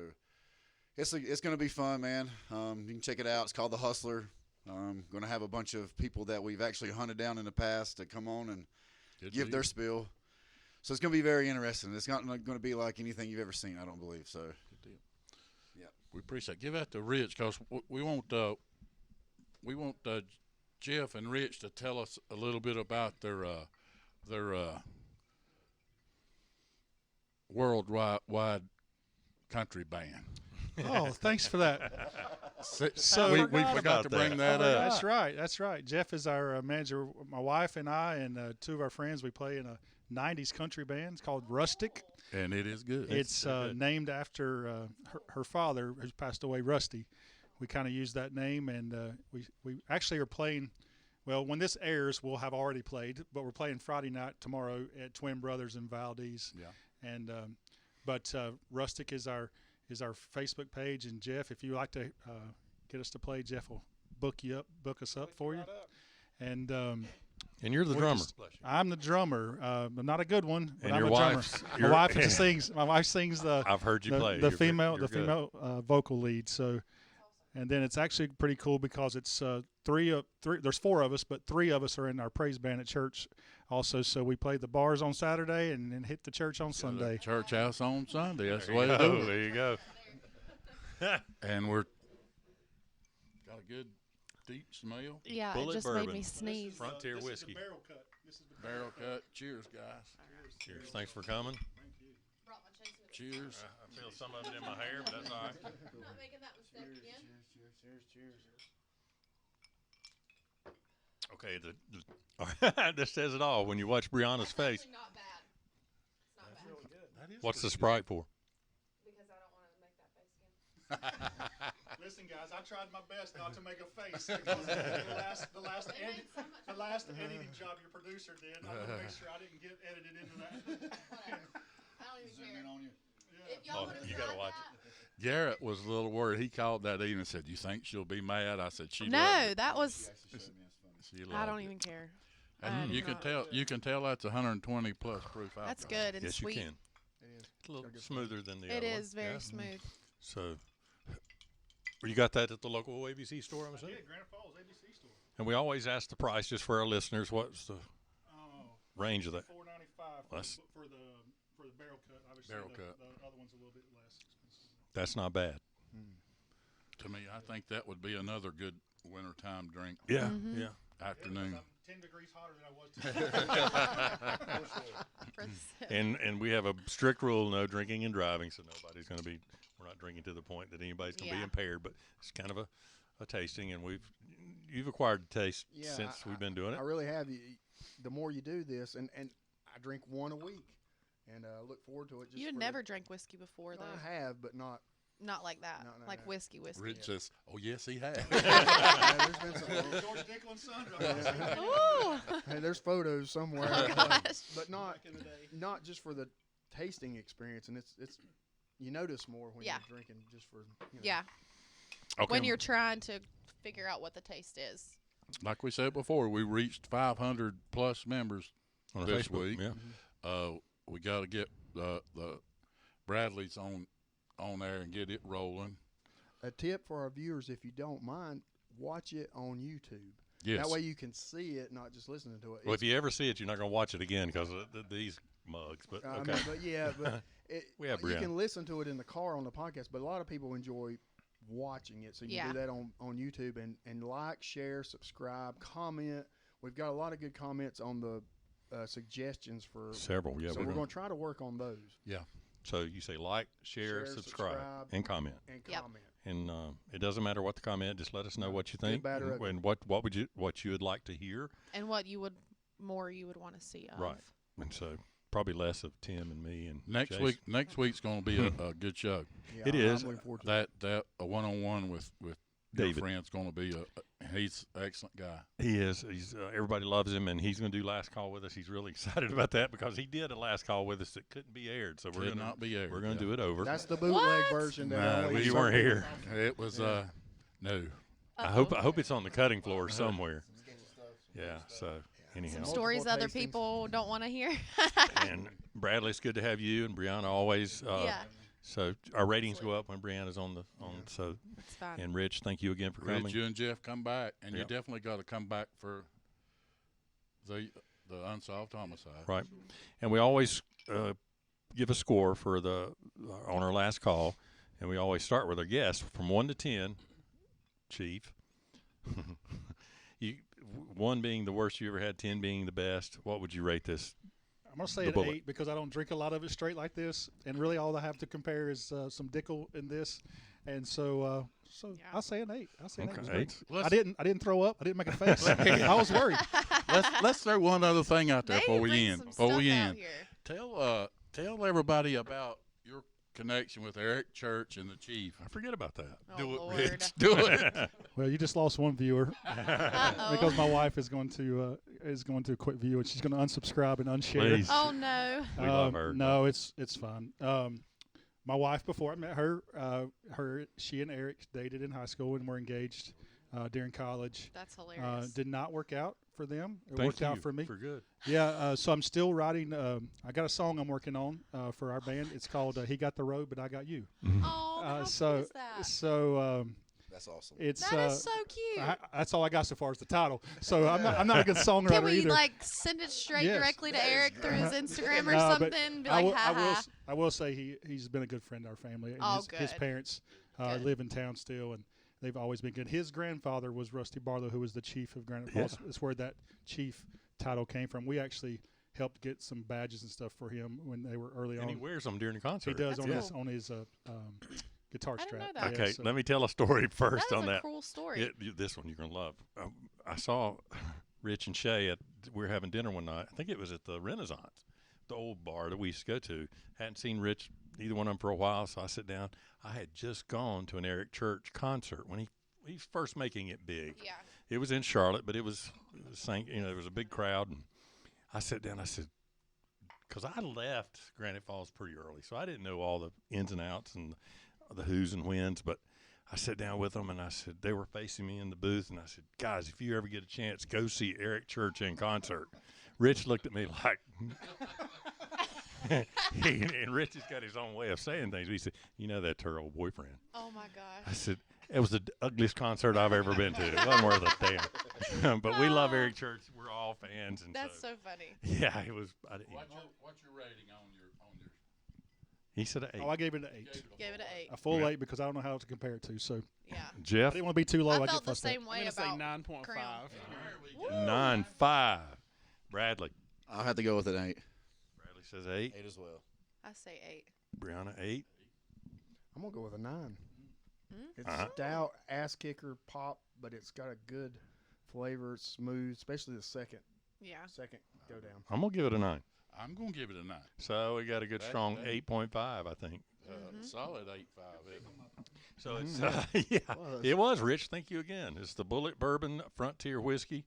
Speaker 6: it's going to be fun, man. You can check it out. It's called The Hustler. Going to have a bunch of people that we've actually hunted down in the past to come on and
Speaker 2: Good
Speaker 6: give
Speaker 2: for
Speaker 6: their
Speaker 2: you.
Speaker 6: spiel. So it's going to be very interesting. It's not going to be like anything you've ever seen, I don't believe. So
Speaker 2: Good deal. We appreciate it. Give that to Rich because we want Jeff and Rich to tell us a little bit about their worldwide country band.
Speaker 3: Oh, thanks for that.
Speaker 2: So we
Speaker 1: forgot
Speaker 2: forgot to
Speaker 1: about
Speaker 2: bring
Speaker 1: that.
Speaker 2: that up.
Speaker 3: That's right. That's right. Jeff is our manager. My wife and I and two of our friends, we play in a 90s country band. It's called Rustic.
Speaker 2: And it is good.
Speaker 3: It's named after her father, who's passed away, Rusty. We kind of use that name, and we actually are playing. Well, when this airs, we'll have already played, but we're playing Friday night tomorrow at Twin Brothers in Valdez.
Speaker 2: Yeah.
Speaker 3: And but Rustic is our Facebook page, and Jeff, if you like to get us to play, Jeff will book us up for you. And
Speaker 1: And you're the drummer.
Speaker 3: I'm the drummer. I'm not a good one, but
Speaker 1: And
Speaker 3: I'm
Speaker 1: your
Speaker 3: a drummer.
Speaker 1: wife's-
Speaker 3: My
Speaker 1: your-
Speaker 3: wife sings. My wife sings the.
Speaker 1: I've heard you play.
Speaker 3: The
Speaker 1: You're
Speaker 3: female,
Speaker 1: you're
Speaker 3: the
Speaker 1: good.
Speaker 3: female vocal lead. So, and then it's actually pretty cool because it's three. There's four of us, but three of us are in our praise band at church, also. So we play the bars on Saturday and then hit the church on Sunday.
Speaker 2: Church house on Sunday. That's the
Speaker 1: There
Speaker 2: way
Speaker 1: you
Speaker 2: to do
Speaker 1: go.
Speaker 2: it.
Speaker 1: There you go.
Speaker 2: And we're got a good deep smell.
Speaker 5: Yeah,
Speaker 1: Bullet
Speaker 5: it just
Speaker 1: bourbon.
Speaker 5: made me sneeze.
Speaker 1: Frontier whiskey.
Speaker 2: Barrel cut. Cheers, guys.
Speaker 1: Cheers. Thanks for coming.
Speaker 5: Brought my chaser.
Speaker 2: Cheers.
Speaker 1: I feel some of it in my hair, but that's all right.
Speaker 5: I'm not making that mistake again.
Speaker 1: Okay, this says it all. When you watch Brianna's face,
Speaker 5: Actually not bad. It's not bad.
Speaker 1: what's the Sprite for?
Speaker 5: Because I don't want to make that face again.
Speaker 3: Listen, guys, I tried my best not to make a face. Because the last editing job your producer did, I wanted to make sure I didn't get edited into that.
Speaker 5: Whatever. I don't even care.
Speaker 6: on you.
Speaker 5: If y'all
Speaker 1: Oh,
Speaker 5: would have
Speaker 1: you gotta
Speaker 5: said
Speaker 1: watch
Speaker 5: that,
Speaker 2: Garrett was a little worried. He called that evening and said, "You think she'll be mad?" I said, "She
Speaker 5: No,
Speaker 2: loved
Speaker 5: that was.
Speaker 2: it. She
Speaker 5: I
Speaker 2: loved
Speaker 5: don't
Speaker 2: it."
Speaker 5: even care.
Speaker 2: And you can tell. You can tell that's 120 plus proof alcohol.
Speaker 5: That's good and
Speaker 1: Yes,
Speaker 5: sweet.
Speaker 1: you can.
Speaker 4: It is.
Speaker 1: It's a little smoother than the
Speaker 5: It
Speaker 1: other one.
Speaker 5: is very
Speaker 1: Yeah.
Speaker 5: smooth.
Speaker 1: So, you got that at the local ABC store, I'm assuming?
Speaker 3: Yeah, Granite Falls ABC store.
Speaker 1: And we always ask the price just for our listeners. What's the
Speaker 3: Oh,
Speaker 1: range of that?
Speaker 3: $4.95
Speaker 1: That's-
Speaker 3: for the barrel cut. Obviously,
Speaker 2: Barrel cut.
Speaker 3: the other one's a little bit less expensive.
Speaker 1: That's not bad.
Speaker 2: To me, I think that would be another good wintertime drink.
Speaker 1: Yeah,
Speaker 5: Mhm.
Speaker 1: yeah.
Speaker 2: Afternoon.
Speaker 3: I'm 10 degrees hotter than I was today.
Speaker 5: For the sip.
Speaker 1: And we have a strict rule: no drinking and driving. So nobody's going to be. We're not drinking to the point that anybody's going to be
Speaker 5: Yeah.
Speaker 1: impaired. But it's kind of a tasting, and you've acquired the taste
Speaker 4: Yeah,
Speaker 1: since we've been doing it.
Speaker 4: I really have. The more you do this, and I drink one a week, and look forward to it. Just
Speaker 5: You had
Speaker 4: for
Speaker 5: never drank whiskey before, though.
Speaker 4: I have, but not.
Speaker 5: Not like that.
Speaker 4: No, no,
Speaker 5: like
Speaker 4: no.
Speaker 5: whiskey.
Speaker 2: Rich says, "Oh yes, he has."
Speaker 4: Yeah, there's been some.
Speaker 3: George Dicklin's son drives.
Speaker 5: Ooh.
Speaker 4: Hey, there's photos somewhere,
Speaker 5: Oh, gosh.
Speaker 4: but not
Speaker 3: Back in the day.
Speaker 4: not just for the tasting experience, and it's you notice more when
Speaker 5: Yeah.
Speaker 4: you're drinking just for
Speaker 5: Yeah.
Speaker 1: Okay.
Speaker 5: When you're trying to figure out what the taste is.
Speaker 2: Like we said before, we reached 500 plus members
Speaker 1: on
Speaker 2: this
Speaker 1: Facebook,
Speaker 2: week.
Speaker 1: yeah.
Speaker 2: We got to get the Bradleys on there and get it rolling.
Speaker 4: A tip for our viewers, if you don't mind, watch it on YouTube.
Speaker 2: Yes.
Speaker 4: That way you can see it, not just listening to it.
Speaker 1: Well, if you ever see it, you're not going to watch it again because of these mugs. But
Speaker 4: I
Speaker 1: okay.
Speaker 4: mean, but yeah, but
Speaker 1: We have
Speaker 4: you
Speaker 1: Brianna.
Speaker 4: can listen to it in the car on the podcast, but a lot of people enjoy watching it. So you
Speaker 5: Yeah.
Speaker 4: do that on YouTube and like, share, subscribe, comment. We've got a lot of good comments on the suggestions for.
Speaker 1: Several, yeah.
Speaker 4: so we're going to try to work on those
Speaker 1: So you say like, share,
Speaker 4: Share,
Speaker 1: subscribe,
Speaker 4: subscribe.
Speaker 1: and comment.
Speaker 4: and
Speaker 5: Yep.
Speaker 4: comment.
Speaker 1: And it doesn't matter what the comment. Just let us know what you
Speaker 4: Good,
Speaker 1: think,
Speaker 4: bad, or
Speaker 1: and,
Speaker 4: ugly.
Speaker 1: and what you would like to hear.
Speaker 5: And what you would want to see of.
Speaker 1: Right. And so probably less of Tim and me and
Speaker 2: Next
Speaker 1: Jason.
Speaker 2: week. Next week's going to be a good show.
Speaker 4: Yeah,
Speaker 1: It
Speaker 4: I'm
Speaker 1: is.
Speaker 4: looking forward to
Speaker 2: That a one-on-one with your
Speaker 1: David.
Speaker 2: friend's going to be he's an excellent guy.
Speaker 1: He is. He's everybody loves him, and he's going to do last call with us. He's really excited about that because he did a last call with us that couldn't be aired. So we're
Speaker 2: Could
Speaker 1: going
Speaker 2: not be aired.
Speaker 1: we're going to do it over.
Speaker 4: That's the bootleg
Speaker 5: What?
Speaker 4: version. That
Speaker 2: Nah,
Speaker 4: only
Speaker 2: we-
Speaker 1: you weren't here.
Speaker 2: It was no.
Speaker 1: I hope it's on the cutting floor somewhere. Yeah. So anyhow,
Speaker 4: Some
Speaker 5: Stories
Speaker 4: Multiple
Speaker 5: other
Speaker 4: tastings.
Speaker 5: people don't want to hear.
Speaker 1: and Bradley, it's good to have you and Brianna always.
Speaker 5: Yeah.
Speaker 1: So our ratings go up when Brianna's on the on. So
Speaker 5: It's fine.
Speaker 1: and Rich, thank you again for coming.
Speaker 2: Rich, you and Jeff come back, and you
Speaker 1: Yep.
Speaker 2: definitely got to come back for the unsolved homicide.
Speaker 1: Right, and we always give a score for on our last call, and we always start with our guest from 1 to 10. Chief, you 1 being the worst you ever had, 10 being the best. What would you rate this?
Speaker 3: I'm going to say
Speaker 1: The
Speaker 3: an
Speaker 1: bullet.
Speaker 3: 8 because I don't drink a lot of it straight like this. And really all I have to compare is some Dickel in this. And so
Speaker 5: Yeah.
Speaker 3: I'll say an 8. I'll say an 8. It was
Speaker 1: Okay,
Speaker 3: great.
Speaker 1: 8.
Speaker 3: I didn't throw up. I didn't make a face. I was worried.
Speaker 2: Let's throw one other thing out there
Speaker 5: Maybe
Speaker 2: before we
Speaker 5: bring
Speaker 2: end.
Speaker 5: some
Speaker 2: Before we
Speaker 5: stuff out
Speaker 2: end,
Speaker 5: here.
Speaker 2: tell everybody about your connection with Eric Church and the Chief.
Speaker 1: I forget about that.
Speaker 5: Oh,
Speaker 2: Do it,
Speaker 5: Lord.
Speaker 2: Rich. Do it.
Speaker 3: Well, you just lost one viewer
Speaker 5: Uh-oh.
Speaker 3: because my wife is going to quit view and she's going to unsubscribe and unshare.
Speaker 1: Please.
Speaker 5: Oh no.
Speaker 1: We love her.
Speaker 3: No, it's fine. My wife, before I met her, she and Eric dated in high school and were engaged during college.
Speaker 5: That's hilarious.
Speaker 3: Did not work out for them. It
Speaker 1: Thank
Speaker 3: worked
Speaker 1: you
Speaker 3: out for me.
Speaker 1: For good.
Speaker 3: Yeah, so I'm still writing. I got a song I'm working on for our band. It's called "He Got the Road, But I Got You."
Speaker 5: Oh, how
Speaker 3: so
Speaker 5: cute is that?
Speaker 3: so
Speaker 6: That's awesome.
Speaker 3: it's
Speaker 5: That is so cute.
Speaker 3: that's all I got so far as the title. So I'm not a good songwriter
Speaker 5: Can we
Speaker 3: either.
Speaker 5: like send it straight
Speaker 3: Yes.
Speaker 5: directly to Eric through his Instagram or
Speaker 3: No, but
Speaker 5: something? Be
Speaker 3: I
Speaker 5: like,
Speaker 3: will,
Speaker 5: haha.
Speaker 3: I will say he's been a good friend to our family. And
Speaker 5: Oh,
Speaker 3: his
Speaker 5: good.
Speaker 3: parents
Speaker 5: Good.
Speaker 3: live in town still, and they've always been good. His grandfather was Rusty Barlow, who was the chief of Granite Falls. It's where that chief title came from. We actually helped get some badges and stuff for him when they were early
Speaker 1: And
Speaker 3: on.
Speaker 1: he wears them during the concert.
Speaker 3: He does
Speaker 5: That's
Speaker 3: on his guitar
Speaker 5: I didn't
Speaker 3: strap.
Speaker 5: know that.
Speaker 1: Okay,
Speaker 3: so-
Speaker 1: let me tell a story first
Speaker 5: That is
Speaker 1: on
Speaker 5: a
Speaker 1: that.
Speaker 5: cool story.
Speaker 1: This one you're gonna love. I saw Rich and Shay we were having dinner one night. I think it was at the Renaissance, the old bar that we used to go to. Hadn't seen Rich, either one of them, for a while. So I sit down. I had just gone to an Eric Church concert when he's first making it big.
Speaker 5: Yeah.
Speaker 1: It was in Charlotte, but it was there was a big crowd, and I sat down. I said, because I left Granite Falls pretty early, so I didn't know all the ins and outs and the who's and whens, but I sat down with them, and I said, they were facing me in the booth, and I said, guys, if you ever get a chance, go see Eric Church in concert. Rich looked at me like, and Rich has got his own way of saying things. He said, you know, that's her old boyfriend.
Speaker 5: Oh my
Speaker 1: I
Speaker 5: gosh.
Speaker 1: said, it was the ugliest concert I've ever been to. It wasn't worth a damn. But we love Eric Church. We're all fans. And
Speaker 5: That's so funny.
Speaker 1: yeah, it was.
Speaker 2: What's your rating on your
Speaker 1: He said an 8.
Speaker 3: Oh, I gave it an 8.
Speaker 5: Gave it an 8.
Speaker 3: A full
Speaker 1: Yeah.
Speaker 3: 8 because I don't know how to compare it to. So
Speaker 5: Yeah.
Speaker 3: I
Speaker 1: Jeff,
Speaker 3: didn't want to be too low.
Speaker 5: I
Speaker 3: I get
Speaker 5: felt the
Speaker 3: fussed at.
Speaker 5: same way
Speaker 7: I'm
Speaker 5: about
Speaker 7: gonna say 9.5.
Speaker 5: Crown.
Speaker 1: 9.5. Bradley.
Speaker 6: I'll have to go with an 8.
Speaker 1: Bradley says 8.
Speaker 6: 8 as well.
Speaker 5: I say 8.
Speaker 1: Brianna, 8.
Speaker 4: I'm gonna go with a 9.
Speaker 5: Hmm?
Speaker 4: It's
Speaker 1: Uh-huh.
Speaker 4: stout, ass kicker, pop, but it's got a good flavor. It's smooth, especially the second
Speaker 5: Yeah.
Speaker 4: go down.
Speaker 1: I'm going to give it a 9.
Speaker 2: I'm going to give it a 9.
Speaker 1: So we got a good
Speaker 2: That-
Speaker 1: strong
Speaker 2: that-
Speaker 1: 8.5, I think.
Speaker 2: Solid 8.5.
Speaker 1: So it's, yeah, it was, Rich. Thank you again. It's the Bullet Bourbon Frontier Whiskey.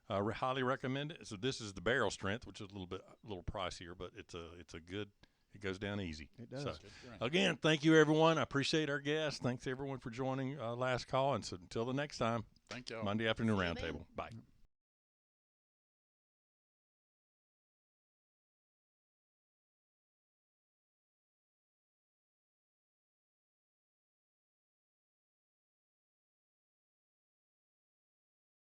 Speaker 1: Highly recommend it. So this is the barrel strength, which is a little pricier, but it's a good. It goes down easy.
Speaker 4: It does.
Speaker 1: So, again, thank you everyone. I appreciate our guests. Thanks everyone for joining last call. And so until the next time,
Speaker 2: Thank y'all.
Speaker 1: Monday Afternoon
Speaker 5: See you then.
Speaker 1: Roundtable. Bye.